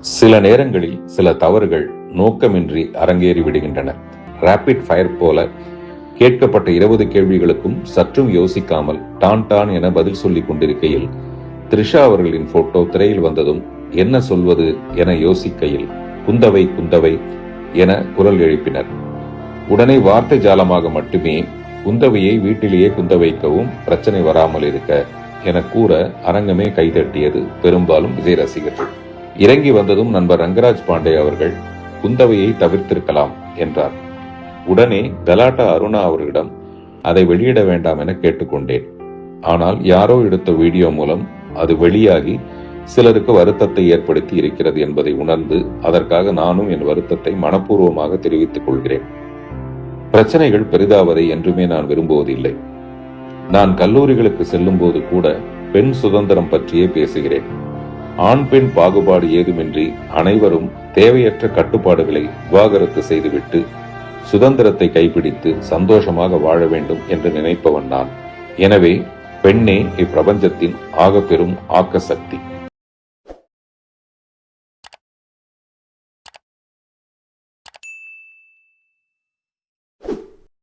சில நேரங்களில் சில தவறுகள் நோக்கமின்றி அரங்கேறி விடுகின்றன. ராபிட் ஃபயர் போல கேட்கப்பட்ட 20 கேள்விகளுக்கும் சற்றும் யோசிக்காமல் டான் டான் என பதில் சொல்லிக் கொண்டிருக்கையில் த்ரிஷா அவர்களின் போட்டோ திரையில் வந்ததும் என்ன சொல்வது என யோசிக்கையில் குந்தவை குந்தவை என குரல் எழுப்பினர். உடனே வார்த்தை ஜாலமாக மட்டுமே குந்தவையை வீட்டிலேயே குந்த வைக்கவும் பிரச்சனை வராமல் இருக்க என கூற அரங்கமே கைதட்டியது. பெரும்பாலும் விஜய் ரசிகர்கள். இறங்கி வந்ததும் நண்பர் ரங்கராஜ் பாண்டே அவர்கள் குந்தவையை தவிர்த்திருக்கலாம் என்றார். உடனே கலாட்டா அருணா அவர்களிடம் அதை வெளியிட வேண்டாம் என கேட்டுக்கொண்டேன். ஆனால் யாரோ எடுத்த வீடியோ மூலம் அது வெளியாகி சிலருக்கு வருத்தத்தை ஏற்படுத்தி இருக்கிறது என்பதை உணர்ந்து அதற்காக நானும் என் வருத்தத்தை மனப்பூர்வமாக தெரிவித்துக் கொள்கிறேன். பிரச்சனைகள் பெரிதாவதை என்றுமே நான் விரும்புவதில்லை. நான் கல்லூரிகளுக்கு செல்லும் போது கூட பெண் சுதந்திரம் பற்றியே பேசுகிறேன். ஆண் பெண் பாகுபாடு ஏதுமின்றி அனைவரும் தேவையற்ற கட்டுப்பாடுகளை விவாகரத்து செய்துவிட்டு சுதந்திரத்தை கைப்பிடித்து சந்தோஷமாக வாழ வேண்டும் என்று நினைப்பவன் நான். எனவே பெண்ணே இப்பிரபஞ்சத்தின் ஆகப்பெரும் ஆக்க சக்தி.